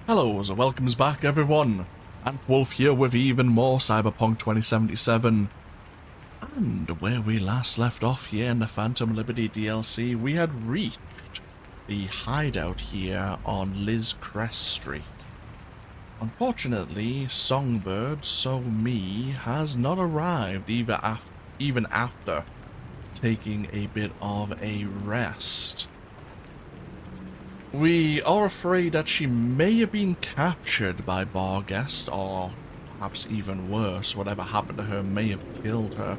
Hello and welcomes back everyone, and Wolf here with even more Cyberpunk 2077. And where we last left off here in the Phantom Liberty DLC, we had reached the hideout here on Liz Crest Street. Unfortunately, Songbird, so me, has not arrived even after taking a bit of a rest. We are afraid that she may have been captured by Barguest, or perhaps even worse, whatever happened to her may have killed her.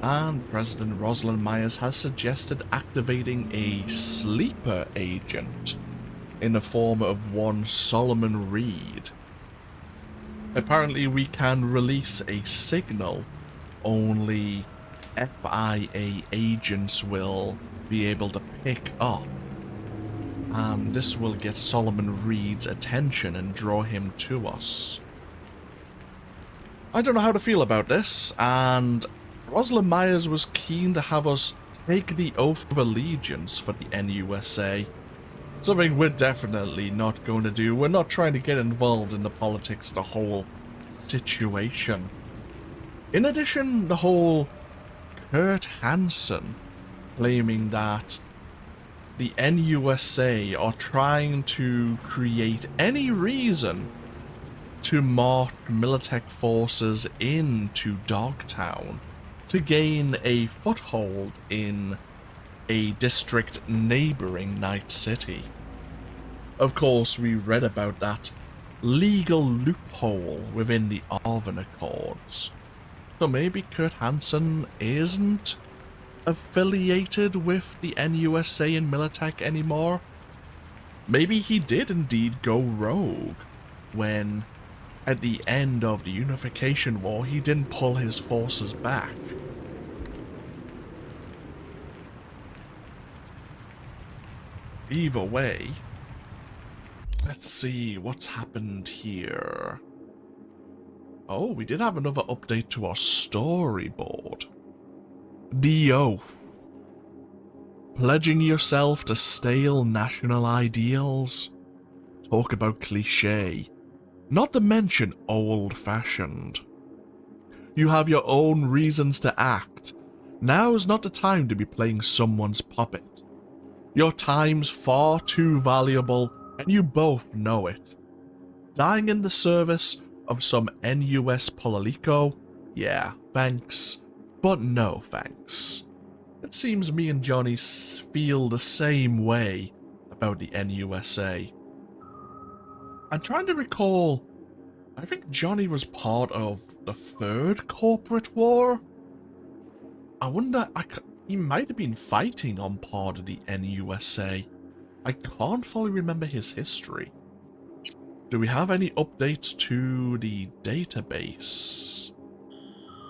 And President Rosalind Myers has suggested activating a sleeper agent in the form of one Solomon Reed. Apparently we can release a signal only FIA agents will be able to pick up. And this will get Solomon Reed's attention and draw him to us. I don't know how to feel about this, and Rosalind Myers was keen to have us take the oath of allegiance for the NUSA. Something we're definitely not going to do. We're not trying to get involved in the politics of the whole situation. In addition, the whole Kurt Hansen claiming that the NUSA are trying to create any reason to march Militech forces into Dogtown to gain a foothold in a district neighboring Night City. Of course, we read about that legal loophole within the Arvin Accords. So maybe Kurt Hansen isn't affiliated with the NUSA and Militech anymore. Maybe he did indeed go rogue when, at the end of the Unification War, he didn't pull his forces back. Either way, let's see what's happened here. Oh, we did have another update to our storyboard. The Oath. Pledging yourself to stale national ideals. Talk about cliché. Not to mention old-fashioned. You have your own reasons to act. Now is not the time to be playing someone's puppet. Your time's far too valuable, and you both know it. Dying in the service of some NUS Pololico? Yeah, thanks. But no thanks. It seems me and Johnny feel the same way about the NUSA. I'm trying to recall, I think Johnny was part of the third corporate war? I wonder, he might have been fighting on part of the NUSA. I can't fully remember his history. Do we have any updates to the database?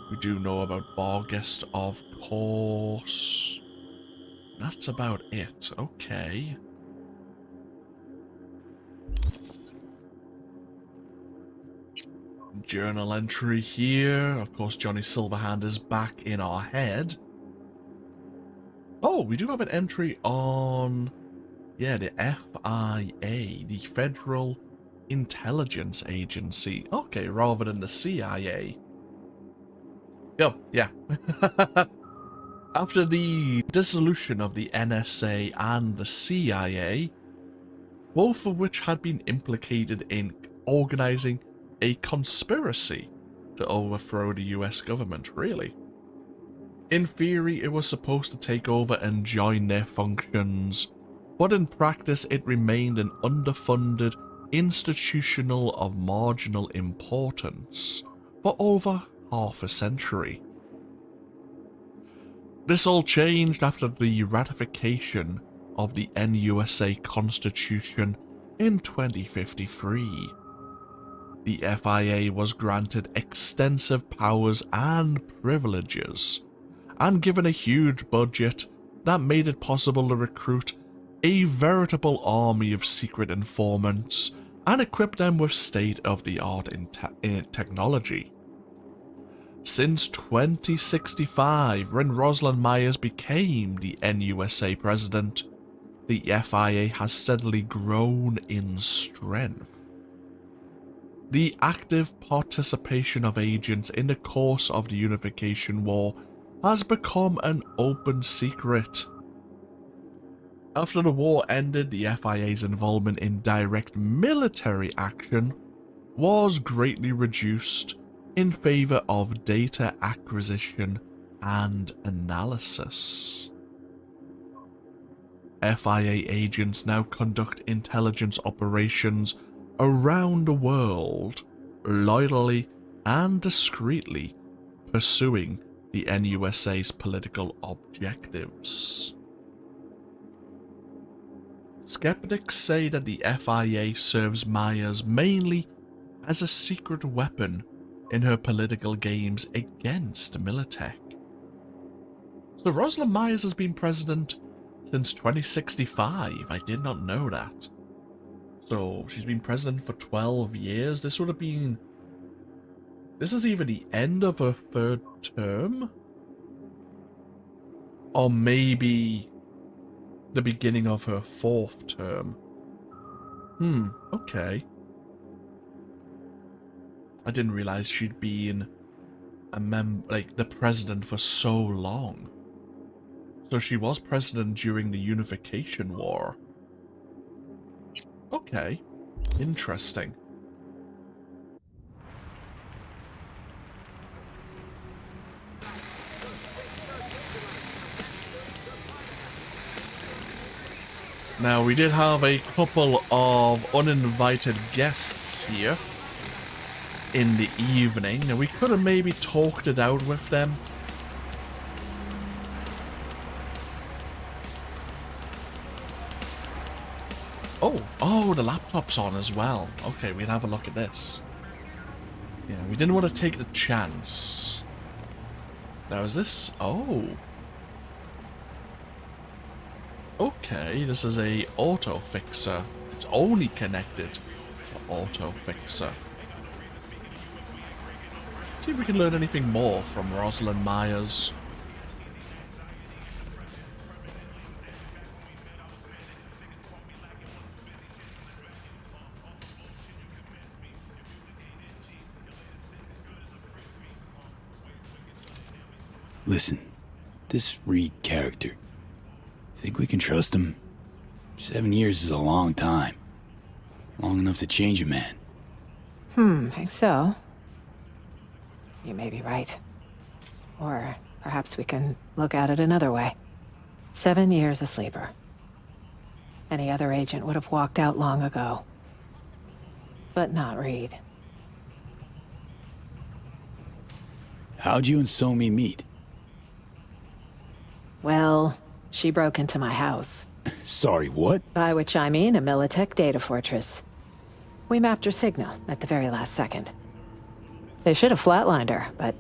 We do know about Barguest, of course. That's about it. Okay. Journal entry here. Of course, Johnny Silverhand is back in our head. Oh, we do have an entry on, yeah, the FIA, the Federal Intelligence Agency. Okay, rather than the CIA. Yep, yeah. After the dissolution of the NSA and the CIA, both of which had been implicated in organizing a conspiracy to overthrow the US government, really. In theory, it was supposed to take over and join their functions, but in practice it remained an underfunded institutional of marginal importance for over half a century. This all changed after the ratification of the NUSA Constitution in 2053. The FIA was granted extensive powers and privileges, and given a huge budget that made it possible to recruit a veritable army of secret informants and equip them with state-of-the-art technology. Since 2065, when Rosalind Myers became the NUSA president, the FIA has steadily grown in strength. The active participation of agents in the course of the Unification War has become an open secret. After the war ended, the FIA's involvement in direct military action was greatly reduced in favor of data acquisition and analysis. FIA agents now conduct intelligence operations around the world, loyally and discreetly pursuing the NUSA's political objectives. Skeptics say that the FIA serves Myers mainly as a secret weapon in her political games against Militech. So Rosalind Myers has been president since 2065. I did not know that. So she's been president for 12 years. This would have been... This is either the end of her third term, or maybe the beginning of her fourth term. Okay. I didn't realize she'd been the president for so long. So she was president during the Unification War. Okay. Interesting. Now, we did have a couple of uninvited guests here in the evening, and we could have maybe talked it out with them. Oh, the laptop's on as well. Okay, we'll have a look at this. Yeah, we didn't want to take the chance. Now, is this... Oh. Okay, this is a auto fixer. It's only connected to auto fixer. Let's see if we can learn anything more from Rosalind Myers. Listen, this Reed character, think we can trust him? 7 years is a long time. Long enough to change a man. Think so. You may be right. Or perhaps we can look at it another way. 7 years a sleeper. Any other agent would have walked out long ago. But not Reed. How'd you and Somi meet? Well, she broke into my house. Sorry, what? By which I mean a Militech data fortress. We mapped her signal at the very last second. They should have flatlined her, but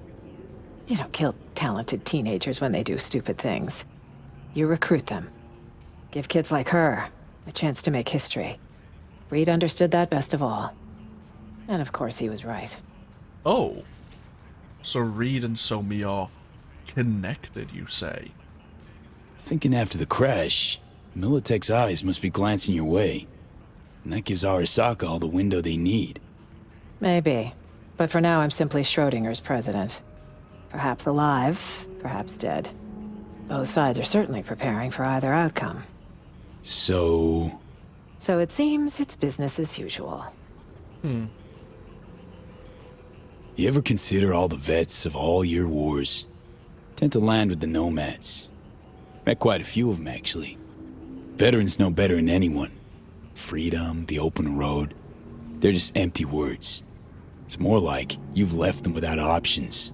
you don't kill talented teenagers when they do stupid things. You recruit them. Give kids like her a chance to make history. Reed understood that best of all. And of course he was right. Oh. So Reed and Somi are connected, you say? Thinking after the crash, Militech's eyes must be glancing your way. And that gives Arasaka all the window they need. Maybe. But for now I'm simply Schrodinger's president. Perhaps alive, perhaps dead. Both sides are certainly preparing for either outcome. So it seems it's business as usual. You ever consider all the vets of all your wars? Tend to land with the nomads. Met quite a few of them, actually. Veterans know better than anyone. Freedom, the open road. They're just empty words. It's more like you've left them without options.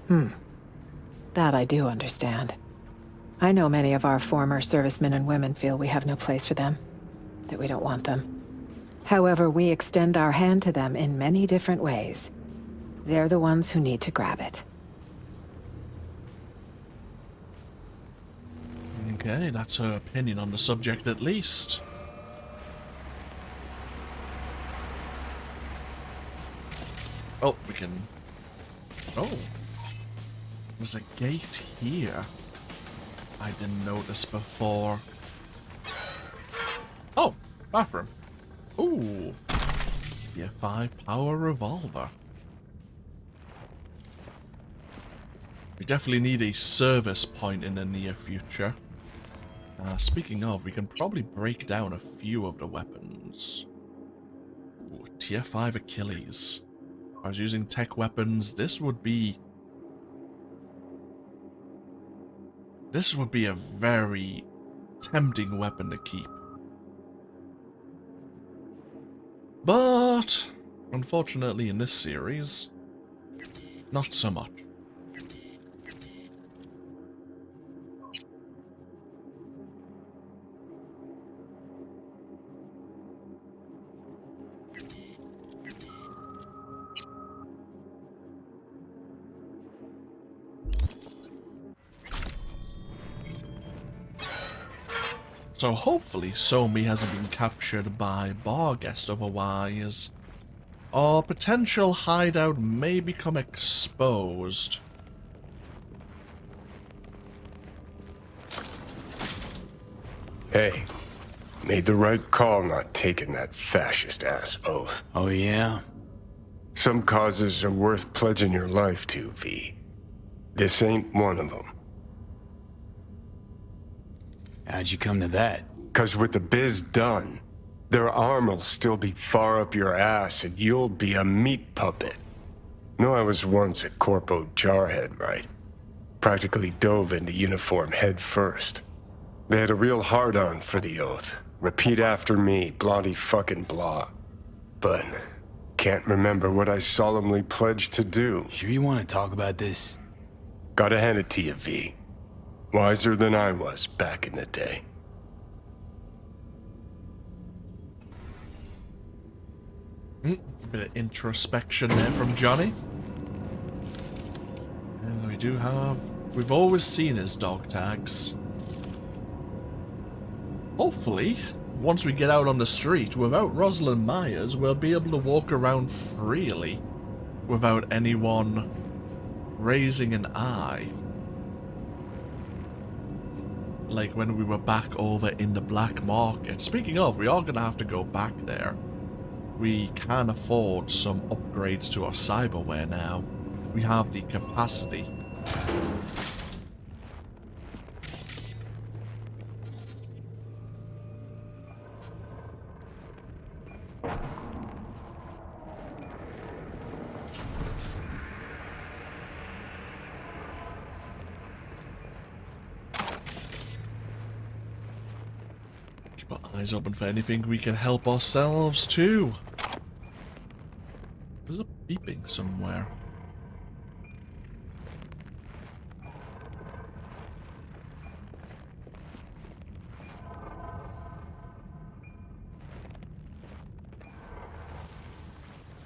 That I do understand. I know many of our former servicemen and women feel we have no place for them, that we don't want them. However, we extend our hand to them in many different ways. They're the ones who need to grab it. Okay, that's her opinion on the subject at least. Oh, we can... Oh. There's a gate here. I didn't notice before. Oh, bathroom. Ooh. Tier 5 power revolver. We definitely need a service point in the near future. Speaking of, we can probably break down a few of the weapons. Ooh, tier 5 Achilles. If I was using tech weapons, this would be a very tempting weapon to keep. But, unfortunately in this series, not so much. So hopefully Somi hasn't been captured by Barghest, otherwise our potential hideout may become exposed. Hey, made the right call not taking that fascist-ass oath. Oh, yeah? Some causes are worth pledging your life to, V. This ain't one of them. How'd you come to that? 'Cause with the biz done, their arm'll still be far up your ass and you'll be a meat puppet. No, I was once a corpo jarhead, right? Practically dove into uniform head first. They had a real hard-on for the oath. Repeat after me, bloody fucking blah. But can't remember what I solemnly pledged to do. Sure you want to talk about this? Gotta hand it to you, V. Wiser than I was back in the day. A bit of introspection there from Johnny. And we've always seen his dog tags. Hopefully, once we get out on the street, without Rosalind Myers, we'll be able to walk around freely without anyone raising an eye. Like when we were back over in the black market. Speaking of, we are going to have to go back there. We can afford some upgrades to our cyberware now. We have the capacity. Keep our eyes open for anything we can help ourselves too. There's a beeping somewhere.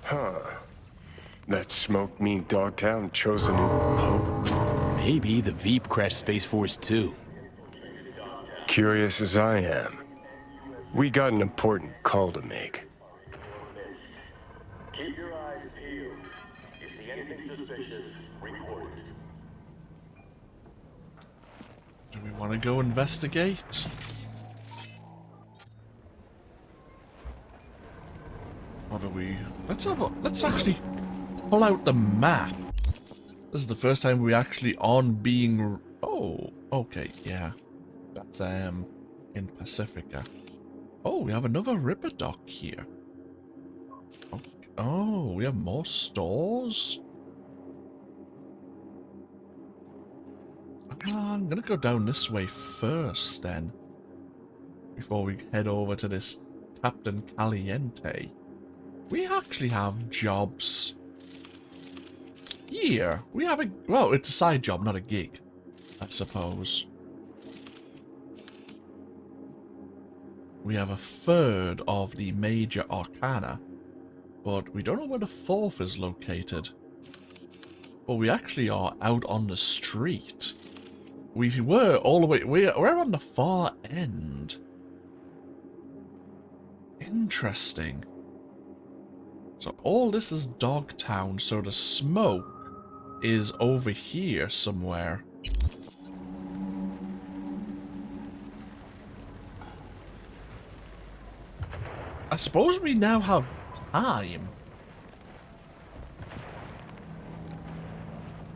Huh. That smoke mean Dogtown chose a new pope? Maybe the Veep crashed Space Force 2. Curious as I am, we got an important call to make. Keep your eyes peeled. You see anything suspicious, report it. Do we want to go investigate? What do we... Let's actually pull out the map. This is the first time we actually on being... Oh, okay, yeah. That's, in Pacifica. Oh, we have another Ripper dock here. Okay. Oh, we have more stores? I'm gonna go down this way first, then. Before we head over to this Captain Caliente. We actually have jobs here. We have a... Well, it's a side job, not a gig, I suppose. We have a third of the major arcana, but we don't know where the fourth is located. But we actually are out on the street. We were all the way... We're on the far end. Interesting. So all this is Dogtown, so the smoke is over here somewhere. I suppose we now have time.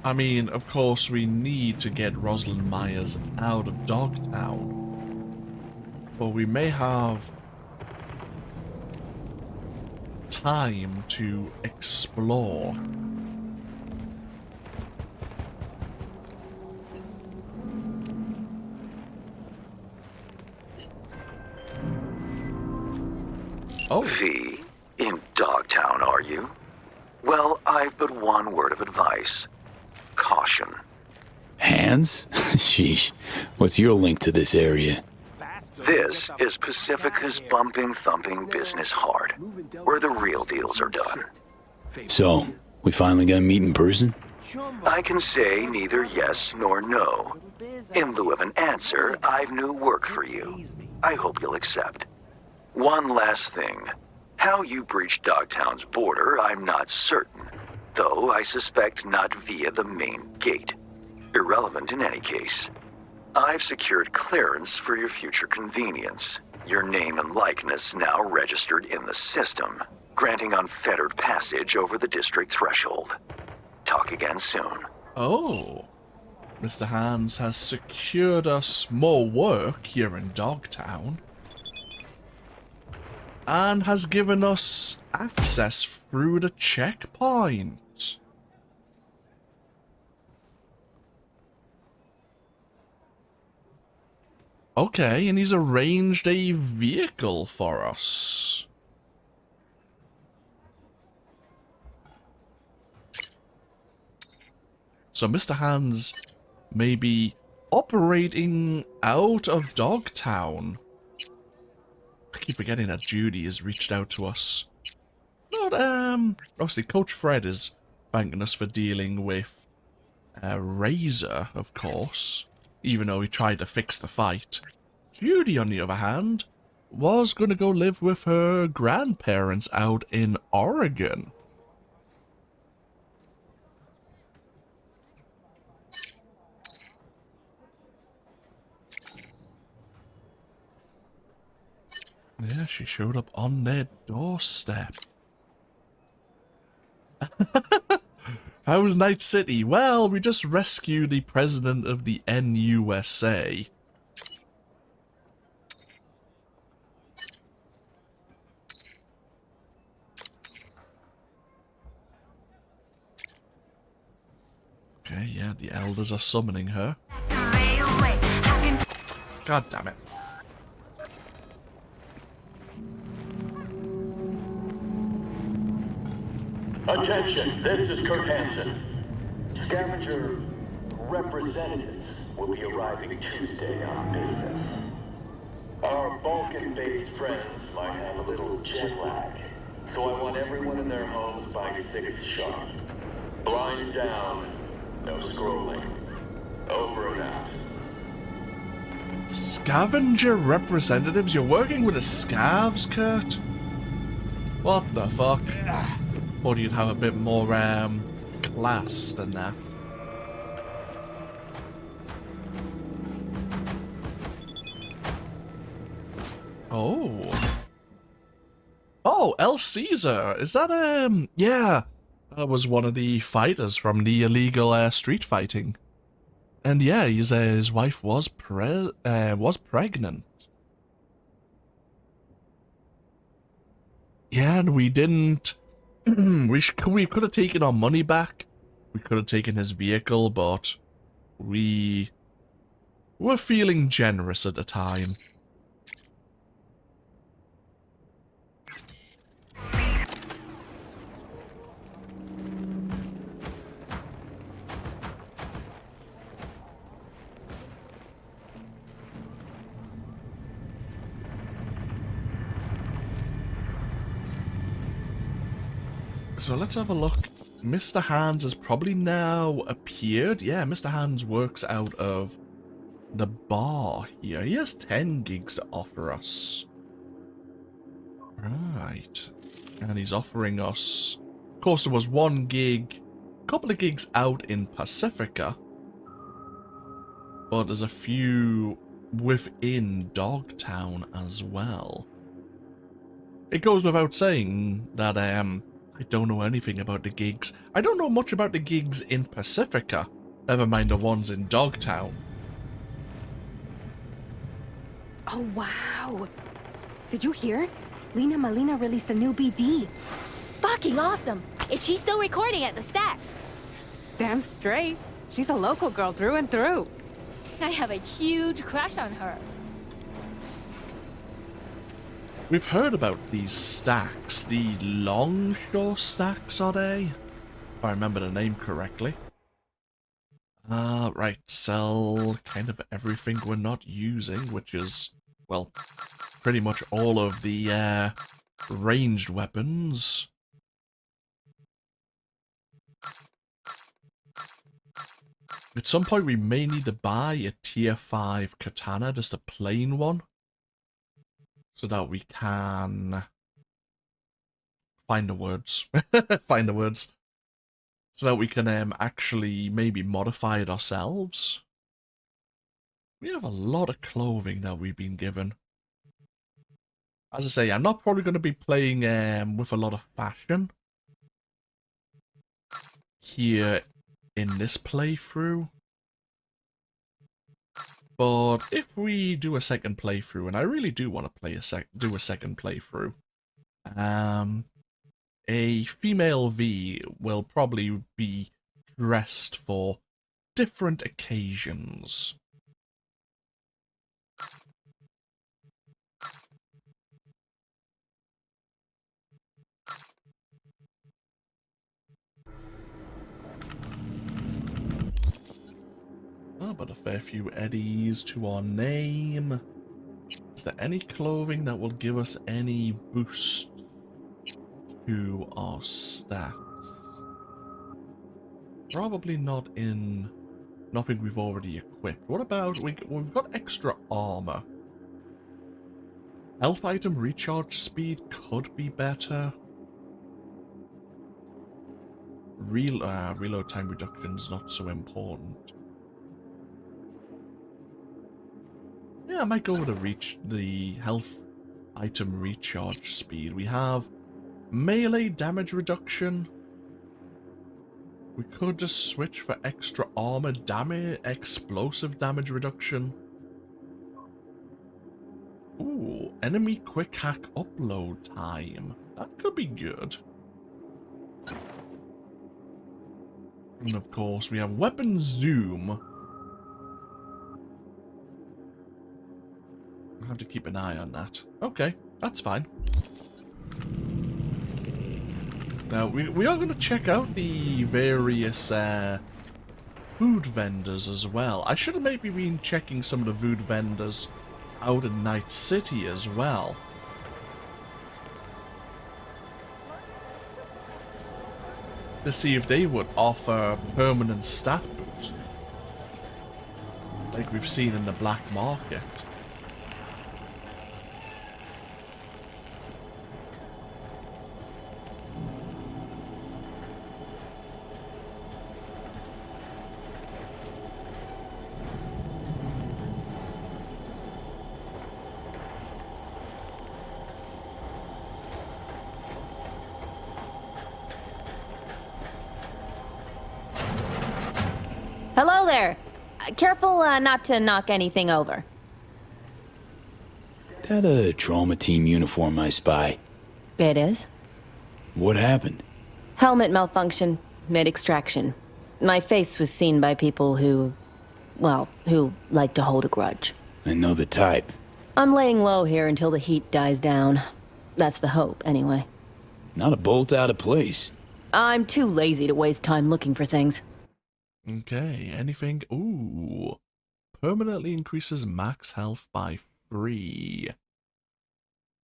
I mean, of course, we need to get Rosalind Myers out of Dogtown. But we may have time to explore. Oh. V, in Dogtown, are you? Well, I've but one word of advice. Caution. Hands? Sheesh. What's your link to this area? This is Pacifica's bumping, thumping business hard, where the real deals are done. So, we finally gonna meet in person? I can say neither yes nor no. In lieu of an answer, I've new work for you. I hope you'll accept. One last thing. How you breached Dogtown's border, I'm not certain. Though I suspect not via the main gate. Irrelevant in any case. I've secured clearance for your future convenience. Your name and likeness now registered in the system, granting unfettered passage over the district threshold. Talk again soon. Oh. Mr. Hands has secured us more work here in Dogtown. And has given us access through the checkpoint. Okay, and he's arranged a vehicle for us. So Mr. Hands may be operating out of Dogtown. I keep forgetting that Judy has reached out to us. But, obviously Coach Fred is thanking us for dealing with Razor, of course. Even though he tried to fix the fight. Judy, on the other hand, was going to go live with her grandparents out in Oregon. Yeah, she showed up on their doorstep. How's Night City? Well, we just rescued the president of the NUSA. Okay, yeah, the elders are summoning her. God damn it. Attention, this is Kurt Hansen. Scavenger representatives will be arriving Tuesday on business. Our Balkan-based friends might have a little jet lag, so I want everyone in their homes by 6 sharp. Blinds down, no scrolling. Over and out. Scavenger representatives? You're working with the scavs, Kurt? What the fuck? Thought you'd have a bit more, class than that. Oh. Oh, El Caesar. Is that, yeah. That was one of the fighters from the illegal, street fighting. And yeah, his wife was pregnant. Yeah, and we didn't... we could have taken our money back. We could have taken his vehicle, but we were feeling generous at the time. So let's have a look. Mr. Hands has probably now appeared. Yeah, Mr. Hands works out of the bar here. He has 10 gigs to offer us. Right. And he's offering us... Of course, there was 1 gig, a couple of gigs out in Pacifica. But there's a few within Dogtown as well. it goes without saying that I don't know anything about the gigs. I don't know much about the gigs in Pacifica, never mind the ones in Dogtown. Oh, wow. Did you hear? Lena Malina released a new BD. Fucking awesome! Is she still recording at the stacks? Damn straight. She's a local girl through and through. I have a huge crush on her. We've heard about these stacks. The Longshore stacks, are they? If I remember the name correctly. Right, sell kind of everything we're not using, which is, well, pretty much all of the ranged weapons. At some point we may need to buy a tier 5 katana, just a plain one, so that we can find the words. Find the words. So that we can actually maybe modify it ourselves. We have a lot of clothing that we've been given. As I say, I'm not probably going to be playing with a lot of fashion here in this playthrough. But if we do a second playthrough, and I really do want to do a second playthrough, a female V will probably be dressed for different occasions. Oh, but a fair few eddies to our name. Is there any clothing that will give us any boost to our stats? Probably not in nothing we've already equipped. What about, we've got extra armor. Health item recharge speed could be better. Reload time reduction's not so important. Yeah, I might go with the health item recharge speed. We have melee damage reduction. We could just switch for extra armor damage, explosive damage reduction. Ooh, enemy quick hack upload time. That could be good. And of course, we have weapon zoom. I'll have to keep an eye on that. Okay, that's fine. Now, we are going to check out the various food vendors as well. I should have maybe been checking some of the food vendors out in Night City as well. To see if they would offer permanent stat boost, like we've seen in the black market. Hello there. Careful not to knock anything over. That a trauma team uniform I spy. It is. What happened? Helmet malfunction, mid-extraction. My face was seen by people who, well, who like to hold a grudge. I know the type. I'm laying low here until the heat dies down. That's the hope, anyway. Not a bolt out of place. I'm too lazy to waste time looking for things. Okay, anything? Ooh. Permanently increases max health by 3.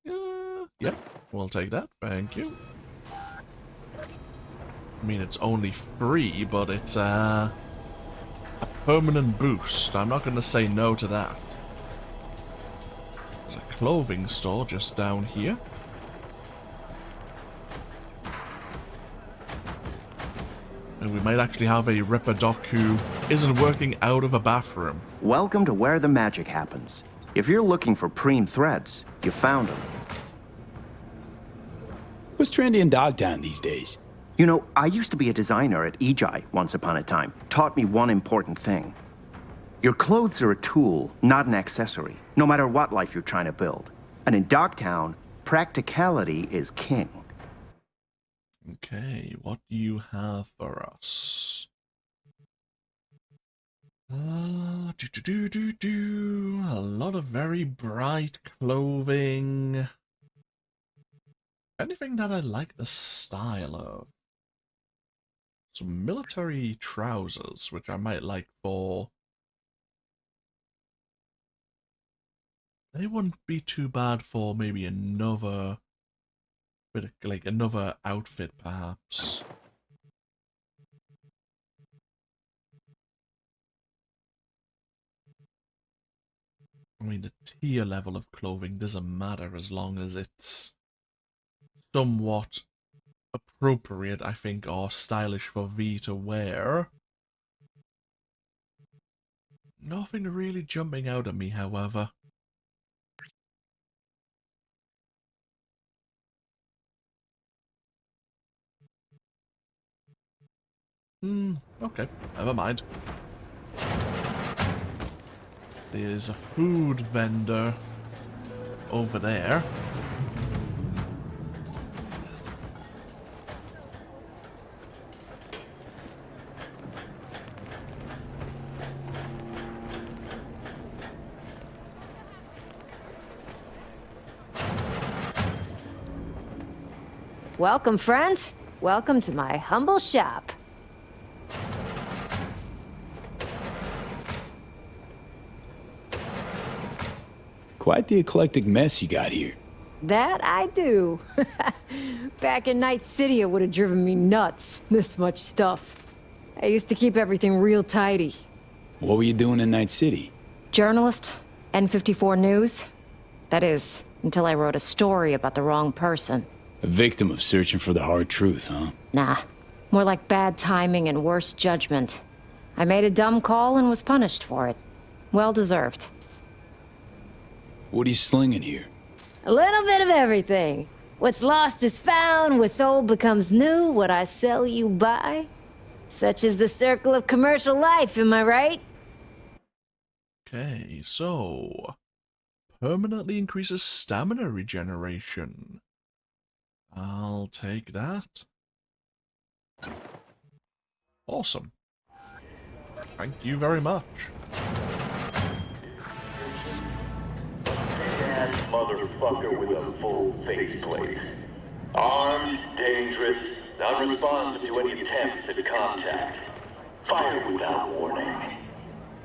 Yep, we'll take that. Thank you. I mean, it's only 3, but it's a permanent boost. I'm not going to say no to that. There's a clothing store just down here. And we might actually have a Ripper Doc who isn't working out of a bathroom. Welcome to where the magic happens. If you're looking for preem threads, you found them. What's trendy in Dogtown these days? You know, I used to be a designer at EJI once upon a time. Taught me one important thing. Your clothes are a tool, not an accessory, no matter what life you're trying to build. And in Dogtown, practicality is king. Okay, what do you have for us? A lot of very bright clothing. Anything that I like the style of. Some military trousers, which I might like for... They wouldn't be too bad for maybe another... bit of, like another outfit, perhaps. I mean, the tier level of clothing doesn't matter as long as it's somewhat appropriate, I think, or stylish for V to wear. Nothing really jumping out at me, however. Okay, never mind. There's a food vendor over there. Welcome, friends. Welcome to my humble shop. Quite the eclectic mess you got here. That I do. Back in Night City, it would have driven me nuts. This much stuff. I used to keep everything real tidy. What were you doing in Night City? Journalist, N54 News. That is, until I wrote a story about the wrong person. A victim of searching for the hard truth, huh? Nah, more like bad timing and worse judgment. I made a dumb call and was punished for it. Well deserved. What are you slinging here? A little bit of everything. What's lost is found, what's old becomes new, what I sell you buy. Such is the circle of commercial life, am I right? Okay, so... permanently increases stamina regeneration. I'll take that. Awesome. Thank you very much. Ass motherfucker with a full faceplate. Armed, dangerous, non-responsive to any attempts at contact. Fired without warning.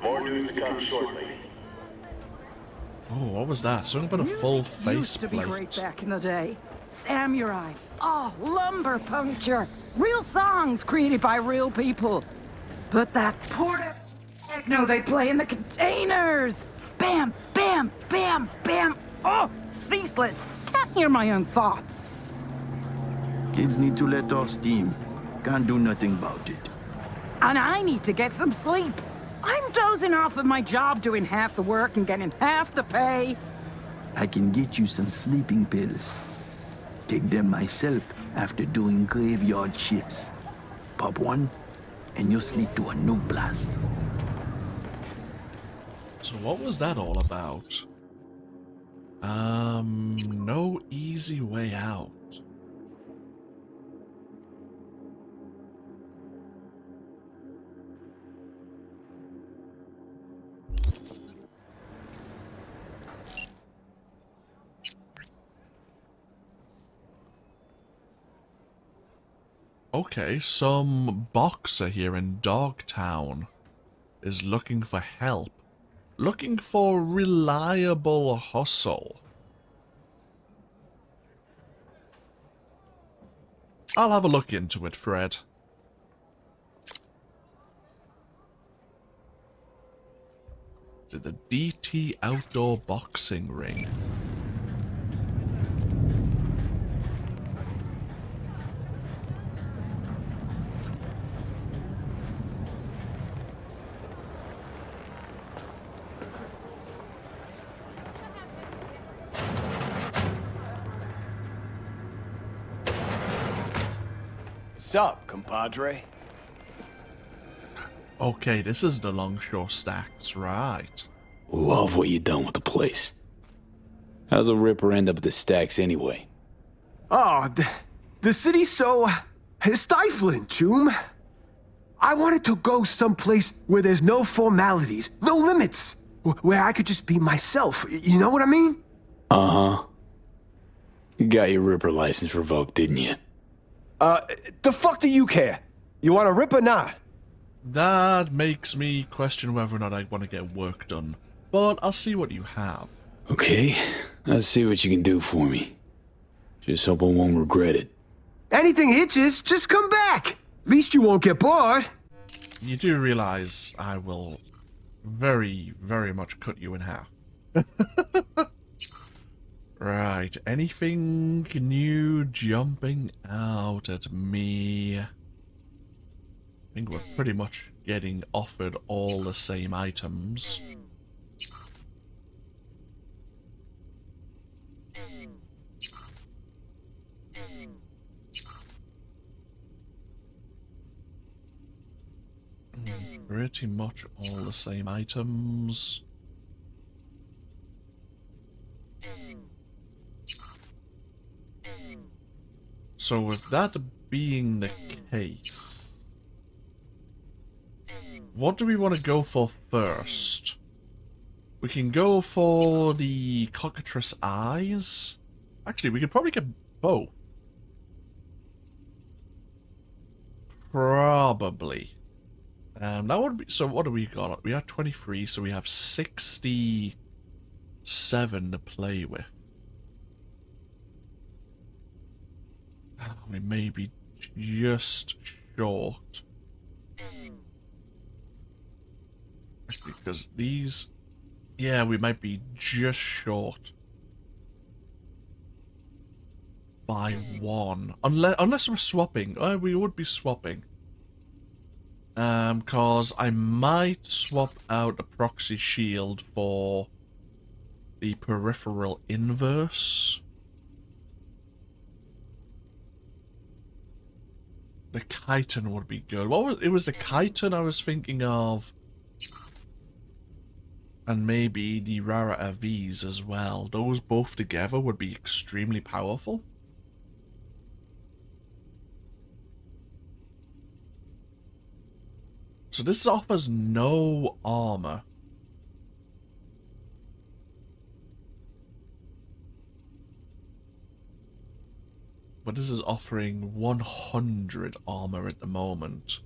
More news to come shortly. Oh, what was that? Something about a full faceplate. Used to be great back in the day. Samurai. Oh, lumber puncture. Real songs created by real people. But that porta techno they play in the containers. Bam, bam, bam, bam. Oh, ceaseless. Can't hear my own thoughts. Kids need to let off steam. Can't do nothing about it. And I need to get some sleep. I'm dozing off of my job doing half the work and getting half the pay. I can get you some sleeping pills. Take them myself after doing graveyard shifts. Pop one, and you'll sleep to a nuke blast. So what was that all about? No easy way out. Okay, some boxer here in Dogtown is looking for help. Looking for reliable hustle. I'll have a look into it, Fred. Is it the DT Outdoor Boxing Ring? Sup, compadre? Okay, this is the Longshore stacks, right. Love what you done with the place. How's a Ripper end up at the stacks anyway? Oh, the city's so stifling, Choom. I wanted to go someplace where there's no formalities, no limits, where I could just be myself. You know what I mean? Uh-huh. You got your Ripper license revoked, didn't you? The fuck do you care? You want to rip or not? That makes me question whether or not I want to get work done. But I'll see what you have. Okay, I'll see what you can do for me. Just hope I won't regret it. Anything hitches, just come back. At least you won't get bored. You do realize I will very, very much cut you in half. Right, anything new jumping out at me? I think we're pretty much getting offered all the same items. Pretty much all the same items. So with that being the case, what do we want to go for first? We can go for the cockatrice eyes. Actually, we could probably get both. Probably. That would be, so what do we got? We have 23, so we have 67 to play with. We may be just short. Actually, because these... Yeah, we might be just short. By one. Unless we're swapping. We would be swapping. Cause I might swap out the proxy shield for the peripheral inverse. The chitin would be good. It was the chitin I was thinking of. And maybe the Rara Aviz as well. Those both together would be extremely powerful. So this offers no armor. But this is offering 100 armor at the moment.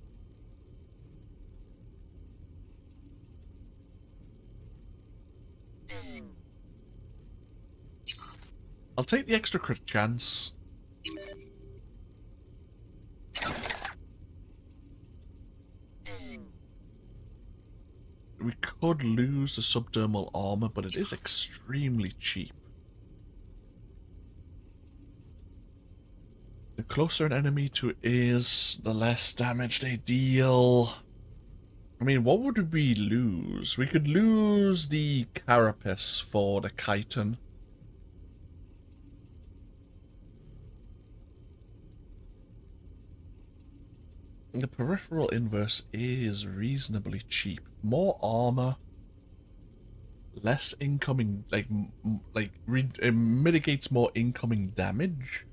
I'll take the extra crit chance. We could lose the subdermal armor, but it is extremely cheap. The closer an enemy to it is, the less damage they deal. I mean, what would we lose? We could lose the carapace for the chitin. The peripheral inverse is reasonably cheap. More armor, less incoming, it mitigates more incoming damage.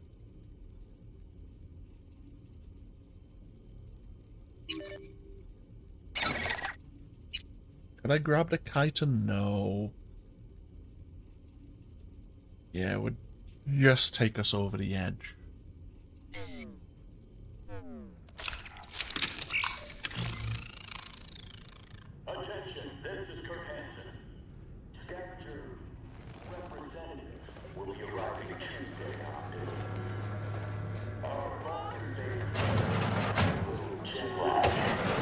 Could I grab the chitin? No. Yeah, it would just take us over the edge. Attention, this is Kurt Hansen. Scavenger representatives will be arriving Tuesday on business. Our Balkan base jet lag,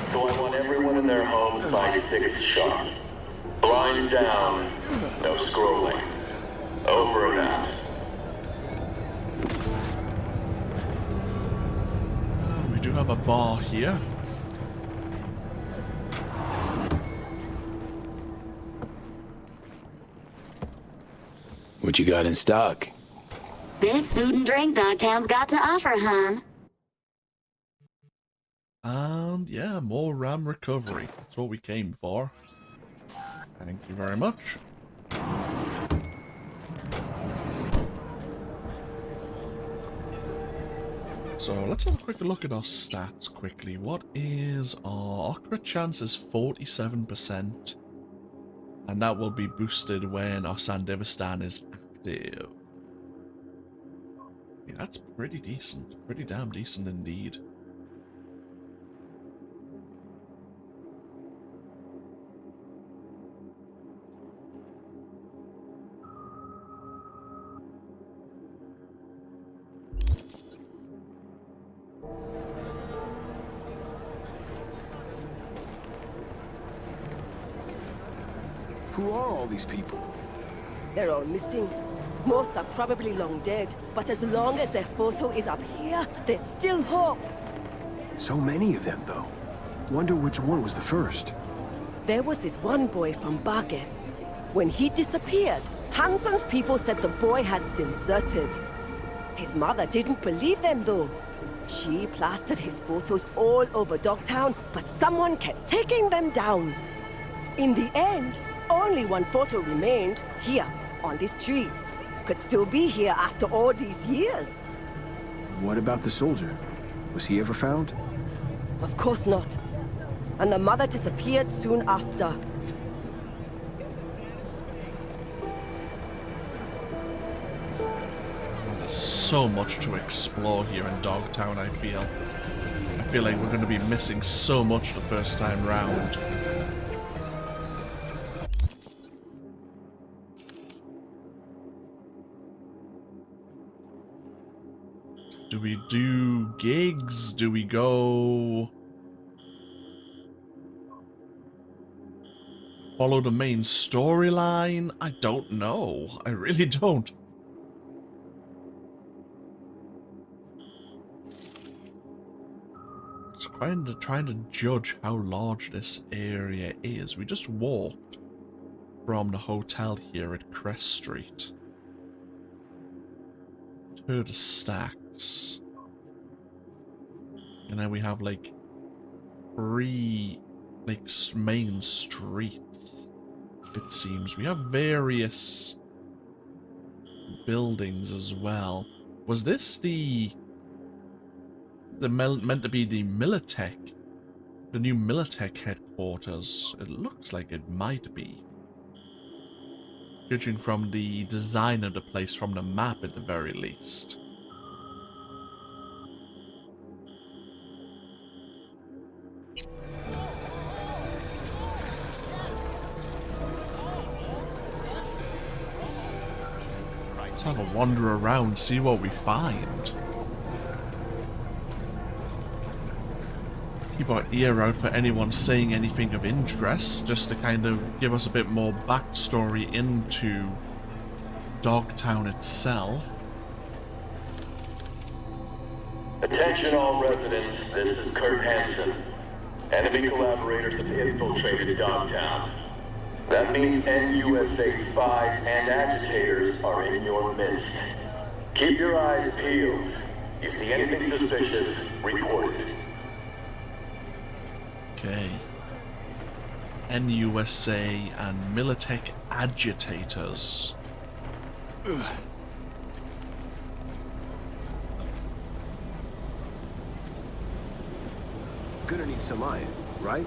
so I want everyone in their homes by 6 sharp. Blinds down, no scrolling. Over and out. We do have a bar here. What you got in stock? There's food and drink Dogtown's got to offer, hon. And yeah, more RAM recovery. That's what we came for. Thank you very much. So let's have a quick look at our stats quickly. What is our crit chance is 47%. And that will be boosted when our Sandevistan is active. Yeah, that's pretty decent. Pretty damn decent indeed. Who are all these people? They're all missing. Most are probably long dead, but as long as their photo is up here, there's still hope. So many of them, though. Wonder which one was the first. There was this one boy from Bargest. When he disappeared, Hanson's people said the boy has deserted. His mother didn't believe them, though. She plastered his photos all over Dogtown, but someone kept taking them down. In the end, only one photo remained, here, on this tree. Could still be here after all these years. What about the soldier? Was he ever found? Of course not. And the mother disappeared soon after. There's so much to explore here in Dogtown, I feel. I feel like we're going to be missing so much the first time round. Do we do gigs? Do we go follow the main storyline? I don't know. I really don't. It's kind of trying to judge how large this area is. We just walked from the hotel here at Crest Street to the Stacks. And then we have like 3 like main streets, it seems. We have various buildings as well. Was this the meant to be the Militech, the new Militech headquarters? It looks like it might be, judging from the design of the place, from the map at the very least. Let's have a wander around, see what we find. Keep our ear out for anyone saying anything of interest, just to kind of give us a bit more backstory into Dogtown itself. Attention all residents, this is Kurt Hansen. Enemy collaborators have infiltrated Dogtown. That means NUSA spies and agitators are in your midst. Keep your eyes peeled. You see anything suspicious, report it. Okay. NUSA and Militech agitators. Ugh. Gonna need some iron, right?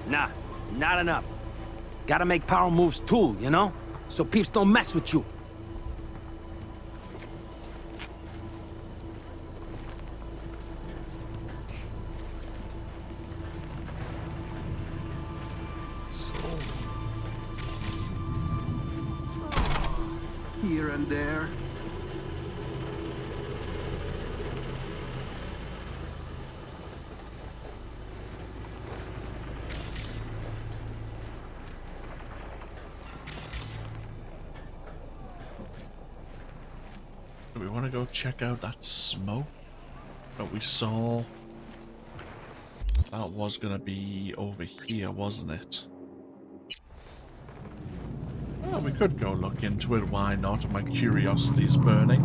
Nah, not enough. Gotta make power moves too, you know? So peeps don't mess with you. Here and there. Do we want to go check out that smoke that we saw? That was going to be over here, wasn't it? Well, we could go look into it, why not? My curiosity's burning.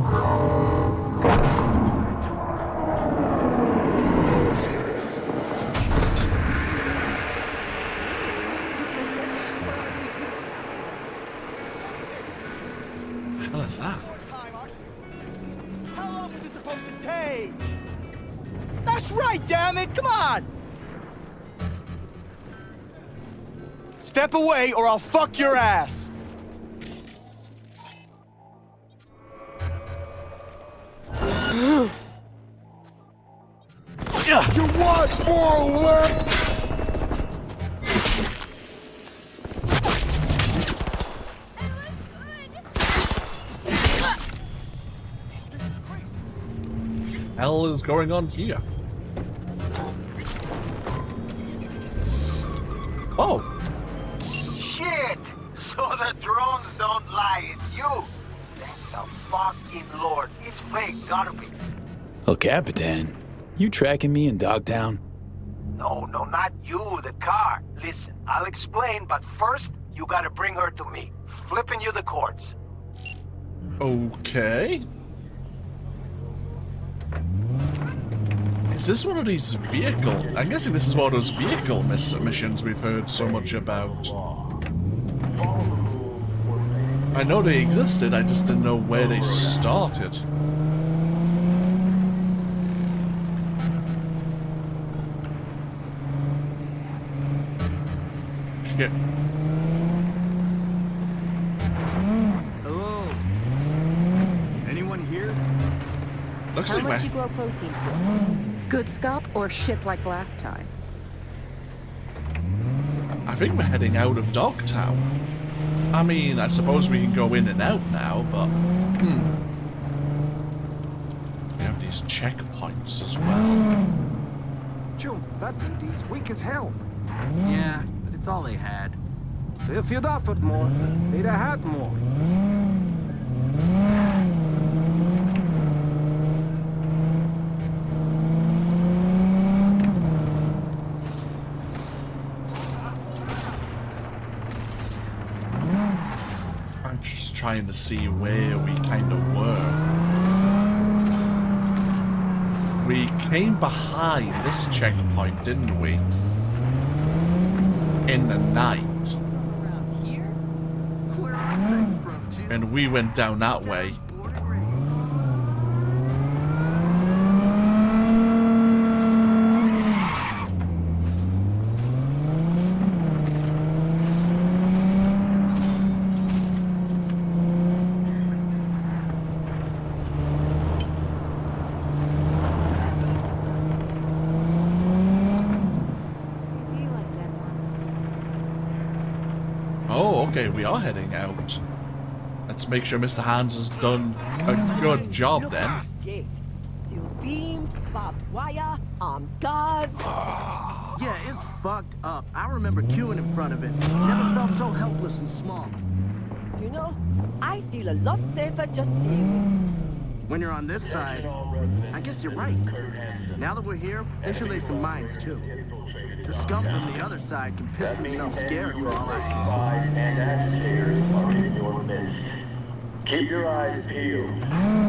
is that? How long is this supposed to take? That's right, damn it! Come on! Step away or I'll fuck your ass! You want more work? Hell is going on here? Oh. Shit! So the drones don't lie, it's you! Thank the fucking Lord. It's fake, gotta be. El Capitan, you tracking me in Dogtown? No, not you, the car. Listen, I'll explain, but first, you gotta bring her to me. Flipping you the cords. Okay. Is this one of these vehicle? I'm guessing this is one of those vehicle missions we've heard so much about. I know they existed, I just didn't know where they started. Shit. Hello. Anyone here? Looks How like much you grow protein for? Good scalp or shit like last time? I think we're heading out of Dogtown. I mean, I suppose we can go in and out now, but... We have these checkpoints as well. June, that BD's weak as hell. Yeah, but it's all they had. If you'd offered more, they'd have had more. I'm just trying to see where we kind of were. We came behind this checkpoint, didn't we? In the night. Around here? Where was I from, Jim? And we went down that way. Born and raised. Oh, okay, we are heading out. Let's make sure Mr. Hans has done a good job then. Gate. Steel beams, barbed wire, armed guards. Yeah, it's fucked up. I remember queuing in front of it. Never felt so helpless and small. You know, I feel a lot safer just seeing When you're on this side, I guess you're right. Now that we're here, they should lay some mines too. The scum from the other side can piss themselves scared for all I care. And agitators are in your midst. Keep your eyes peeled.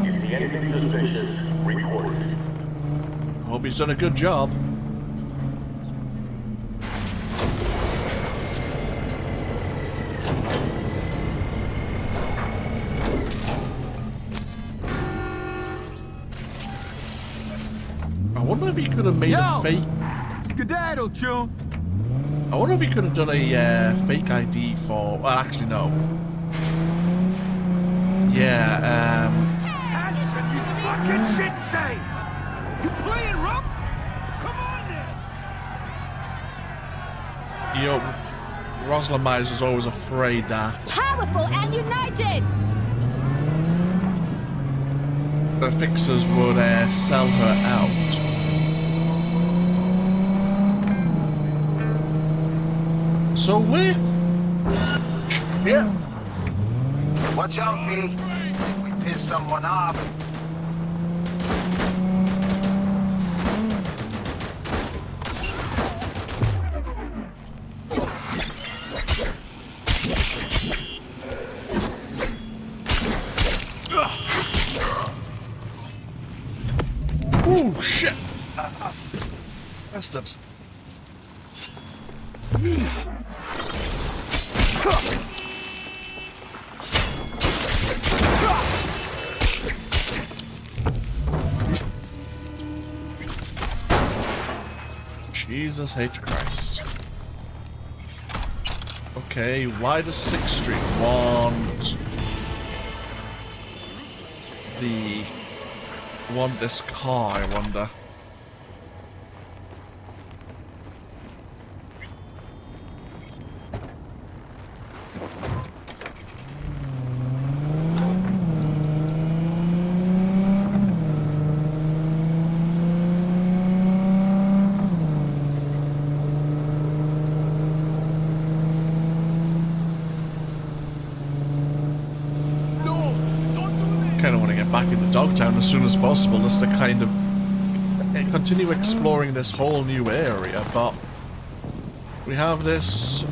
You see anything suspicious, report it. Hope he's done a good job. I wonder if he could have made a fake. Skedaddle, June. I wonder if he could have done a fake ID for. Well, actually, no. Yeah. Hanson, you fucking shit stain! You playing rough? Come on then! You know, Rosalind Myers was always afraid that Powerful and united! the fixers would sell her out. So with... Yeah. Watch out, V. We piss someone off. Ooh, shit! Bastard. Jesus H. Christ. Okay, why does 6th Street want this car, I wonder? Kind of want to get back into Dogtown as soon as possible, just to kind of continue exploring this whole new area, but we have this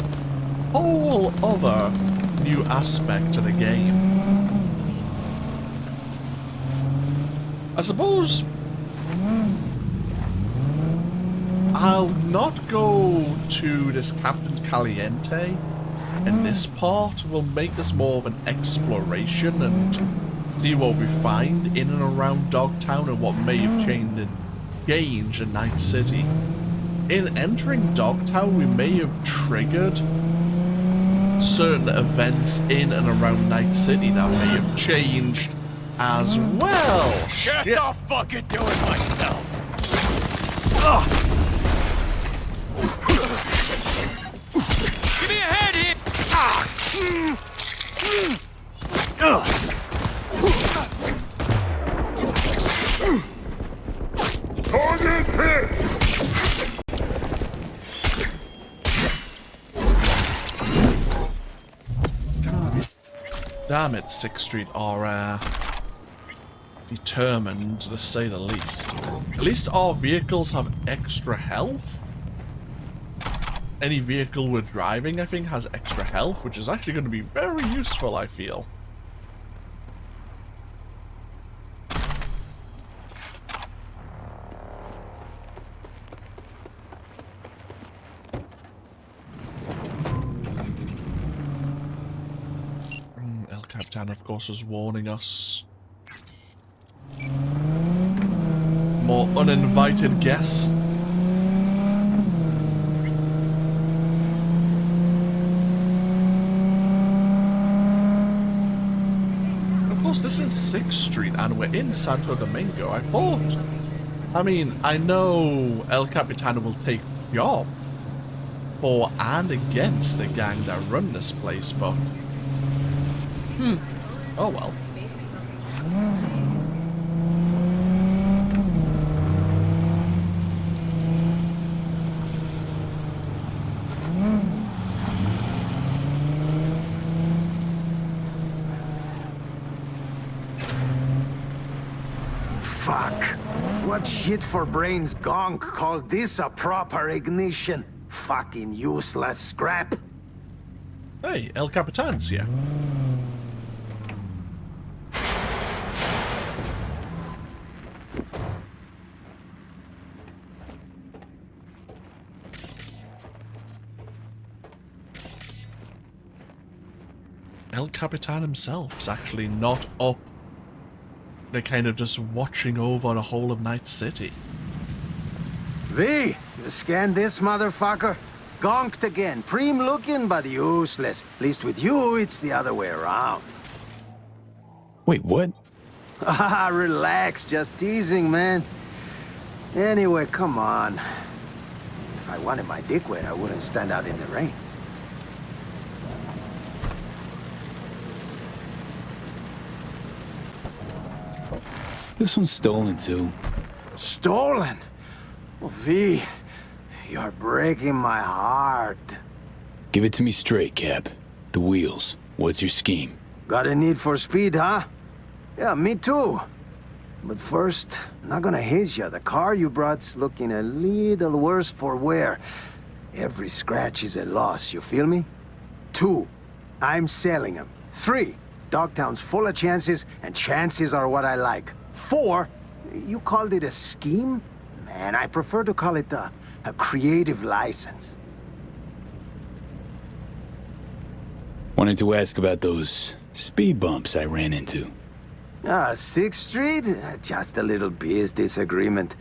whole other new aspect to the game. I suppose I'll not go to this Captain Caliente in this part. We'll make this more of an exploration and see what we find in and around Dogtown and what may have changed in Night City. In entering Dogtown, we may have triggered certain events in and around Night City that may have changed as well. Shit, I'll fucking do it myself. Give me a hand here. Target hit! Damn it, 6th Street are determined, to say the least. At least our vehicles have extra health. Any vehicle we're driving, I think, has extra health, which is actually going to be very useful, I feel. El Capitan, of course, is warning us. More uninvited guests. Of course, this is 6th Street and we're in Santo Domingo. I mean, I know El Capitan will take job for and against the gang that run this place, but oh well. Fuck. What shit for brains gonk called this a proper ignition? Fucking useless scrap. Hey, El Capitan's here. El Capitan himself is actually not up. They're kind of just watching over the whole of Night City. V, you scanned this motherfucker? Gonked again. Preem looking, but useless. At least with you, it's the other way around. Wait, what? Ah, relax. Just teasing, man. Anyway, come on. If I wanted my dick wet, I wouldn't stand out in the rain. This one's stolen too. Stolen? Oh, V, you're breaking my heart. Give it to me straight, Cap. The wheels. What's your scheme? Got a need for speed, huh? Yeah, me too. But first, I'm not gonna haze ya. The car you brought's looking a little worse for wear. Every scratch is a loss, you feel me? 2, I'm selling them. 3, Dogtown's full of chances, and chances are what I like. 4, you called it a scheme? Man, I prefer to call it a creative license. Wanted to ask about those speed bumps I ran into. 6th Street? Just a little biz disagreement.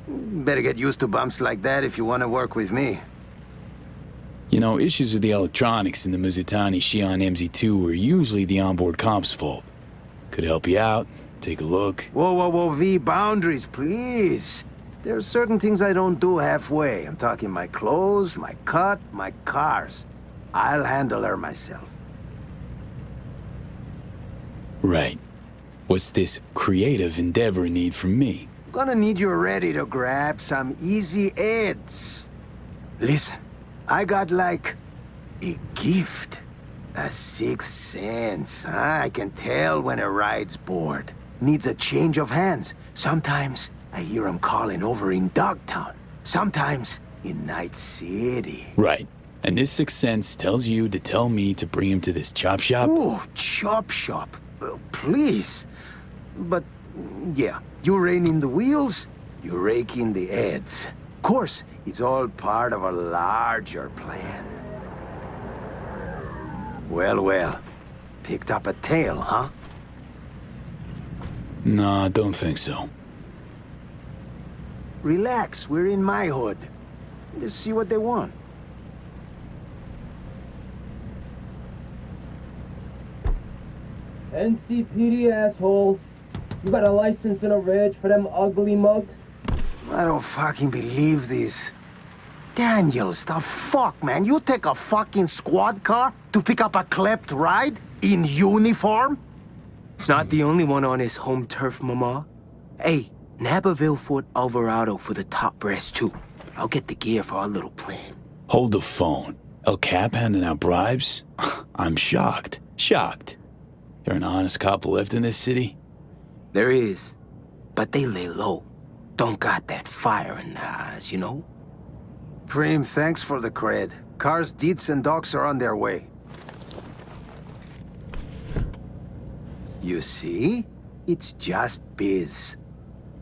Better get used to bumps like that if you want to work with me. You know, issues with the electronics in the Mizutani Shion MZ2 were usually the onboard comp's fault. Could help you out. Take a look. Whoa, V, boundaries, please. There are certain things I don't do halfway. I'm talking my clothes, my cut, my cars. I'll handle her myself. Right. What's this creative endeavor need from me? Gonna need you ready to grab some easy aids. Listen, I got like a gift. A sixth sense. I can tell when a ride's bored. Needs a change of hands. Sometimes I hear him calling over in Dogtown. Sometimes in Night City. Right. And this sixth sense tells you to tell me to bring him to this chop shop? Ooh, chop shop. Please. But, yeah, you rein in the wheels, you rake in the heads. Of course, it's all part of a larger plan. Well. Picked up a tail, huh? Nah, don't think so. Relax, we're in my hood. Let's see what they want. NCPD assholes. You got a license and a reg for them ugly mugs? I don't fucking believe this. Daniels, the fuck, man? You take a fucking squad car to pick up a klept ride? In uniform? Not the only one on his home turf, Mama. Hey, nab a Vilfort Alvarado for the top brass, too. I'll get the gear for our little plan. Hold the phone. El Cap handing out bribes? I'm shocked. Shocked. There an honest couple left in this city? There is. But they lay low. Don't got that fire in their eyes, you know? Preem, thanks for the cred. Cars, deets, and docs are on their way. You see? It's just biz.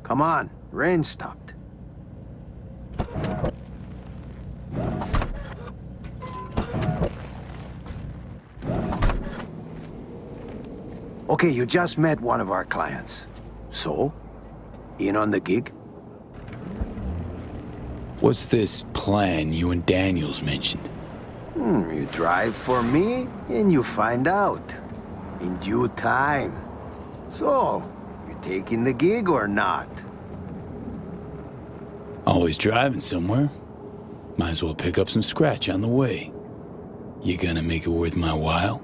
Come on, rain stopped. Okay, you just met one of our clients. So? In on the gig? What's this plan you and Daniels mentioned? You drive for me, and you find out. In due time. So, you taking the gig or not? Always driving somewhere. Might as well pick up some scratch on the way. You gonna make it worth my while?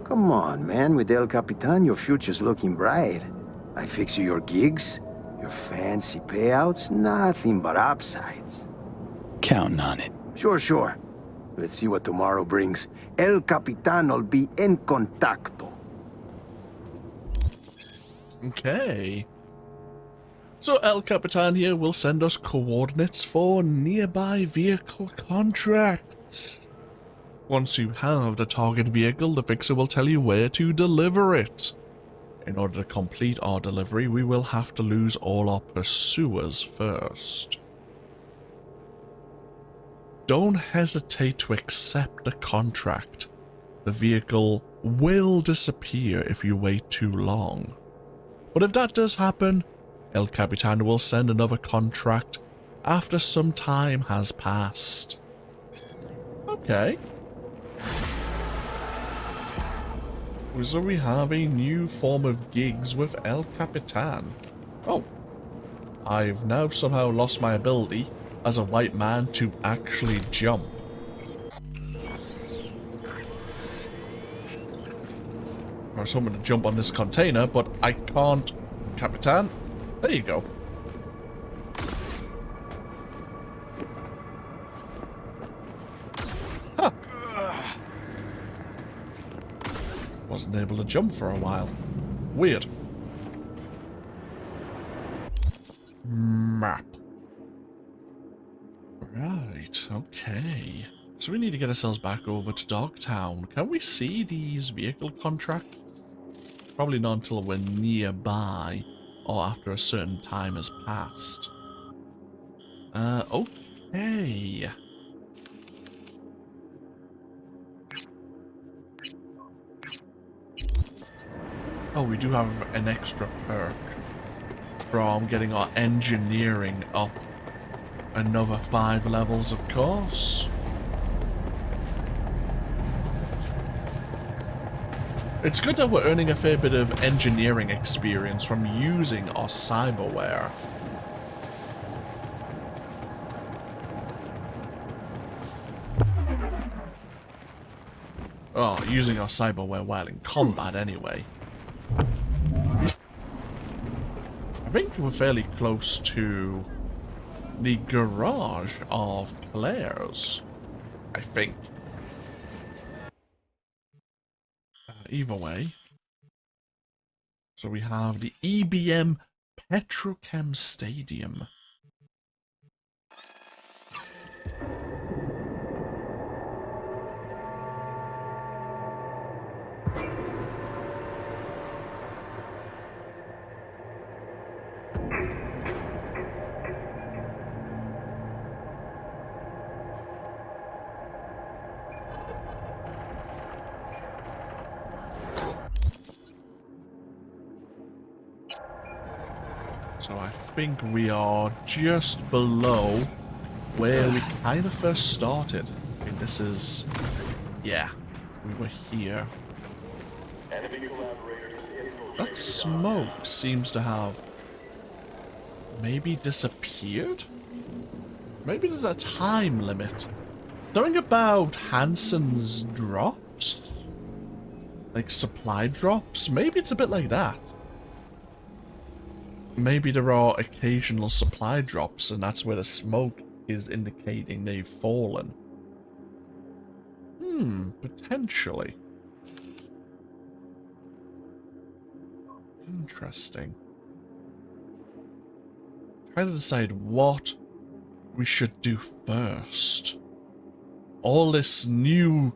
Come on, man. With El Capitan, your future's looking bright. I fix you your gigs, your fancy payouts, nothing but upsides. Counting on it. Sure. Let's see what tomorrow brings. El Capitan will be en contacto. Okay. So El Capitan here will send us coordinates for nearby vehicle contracts. Once you have the target vehicle, the fixer will tell you where to deliver it. In order to complete our delivery, we will have to lose all our pursuers first. Don't hesitate to accept the contract. The vehicle will disappear if you wait too long. But if that does happen, El Capitan will send another contract after some time has passed. Okay. So we have a new form of gigs with El Capitan. Oh. I've now somehow lost my ability as a white man to actually jump. I was hoping to jump on this container, but I can't. Capitan, there you go. Huh. Wasn't able to jump for a while. Weird. Map. Right, okay. So we need to get ourselves back over to Dogtown. Can we see these vehicle contracts? Probably not until we're nearby or after a certain time has passed. Okay. Oh, we do have an extra perk from getting our engineering up Another 5 levels, of course. It's good that we're earning a fair bit of engineering experience from using our cyberware. Oh, using our cyberware while in combat anyway. I think we're fairly close to the garage of Claire's, I think. Either way. So we have the EBM Petrochem Stadium. So I think we are just below where we kind of first started. I think this is... yeah, we were here. That smoke seems to have maybe disappeared? Maybe there's a time limit. Something about Hansen's drops? Like supply drops? Maybe it's a bit like that. Maybe there are occasional supply drops and that's where the smoke is indicating they've fallen. Potentially. Interesting. Trying to decide what we should do first. All this new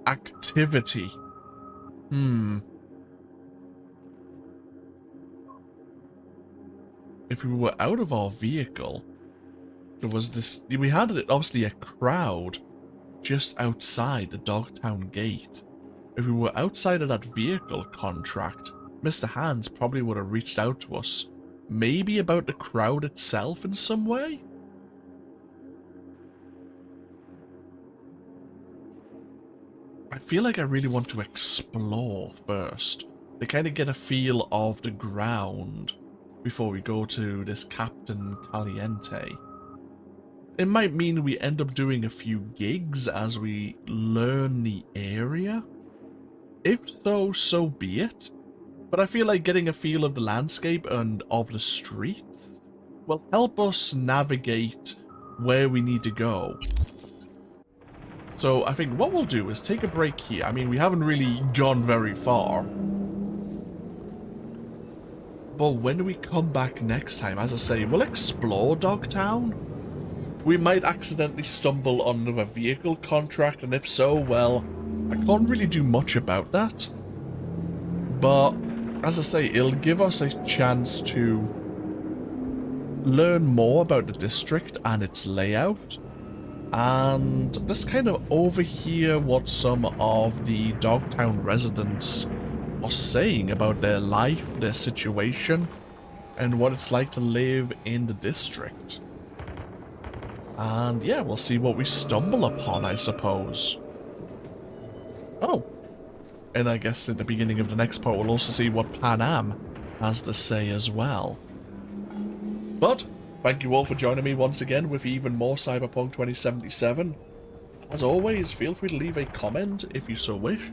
activity. If we were out of our vehicle, there was this... we had obviously a crowd just outside the Dogtown gate. If we were outside of that vehicle contract, Mr. Hands probably would have reached out to us. Maybe about the crowd itself in some way? I feel like I really want to explore first, to kind of get a feel of the ground before we go to this Captain Caliente. It might mean we end up doing a few gigs as we learn the area. If so, so be it. But I feel like getting a feel of the landscape and of the streets will help us navigate where we need to go. So I think what we'll do is take a break here. I mean, we haven't really gone very far. But when we come back next time, as I say, we'll explore Dogtown. We might accidentally stumble on another vehicle contract, and if so, well, I can't really do much about that. But, as I say, it'll give us a chance to learn more about the district and its layout. And just kind of overhear what some of the Dogtown residents are saying about their life, their situation, and what it's like to live in the district. And yeah, we'll see what we stumble upon, I suppose. Oh. And I guess at the beginning of the next part we'll also see what Pan Am has to say as well. But, thank you all for joining me once again with even more Cyberpunk 2077. As always, feel free to leave a comment if you so wish.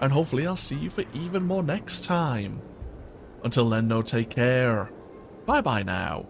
And hopefully I'll see you for even more next time. Until then, though, take care. Bye-bye now.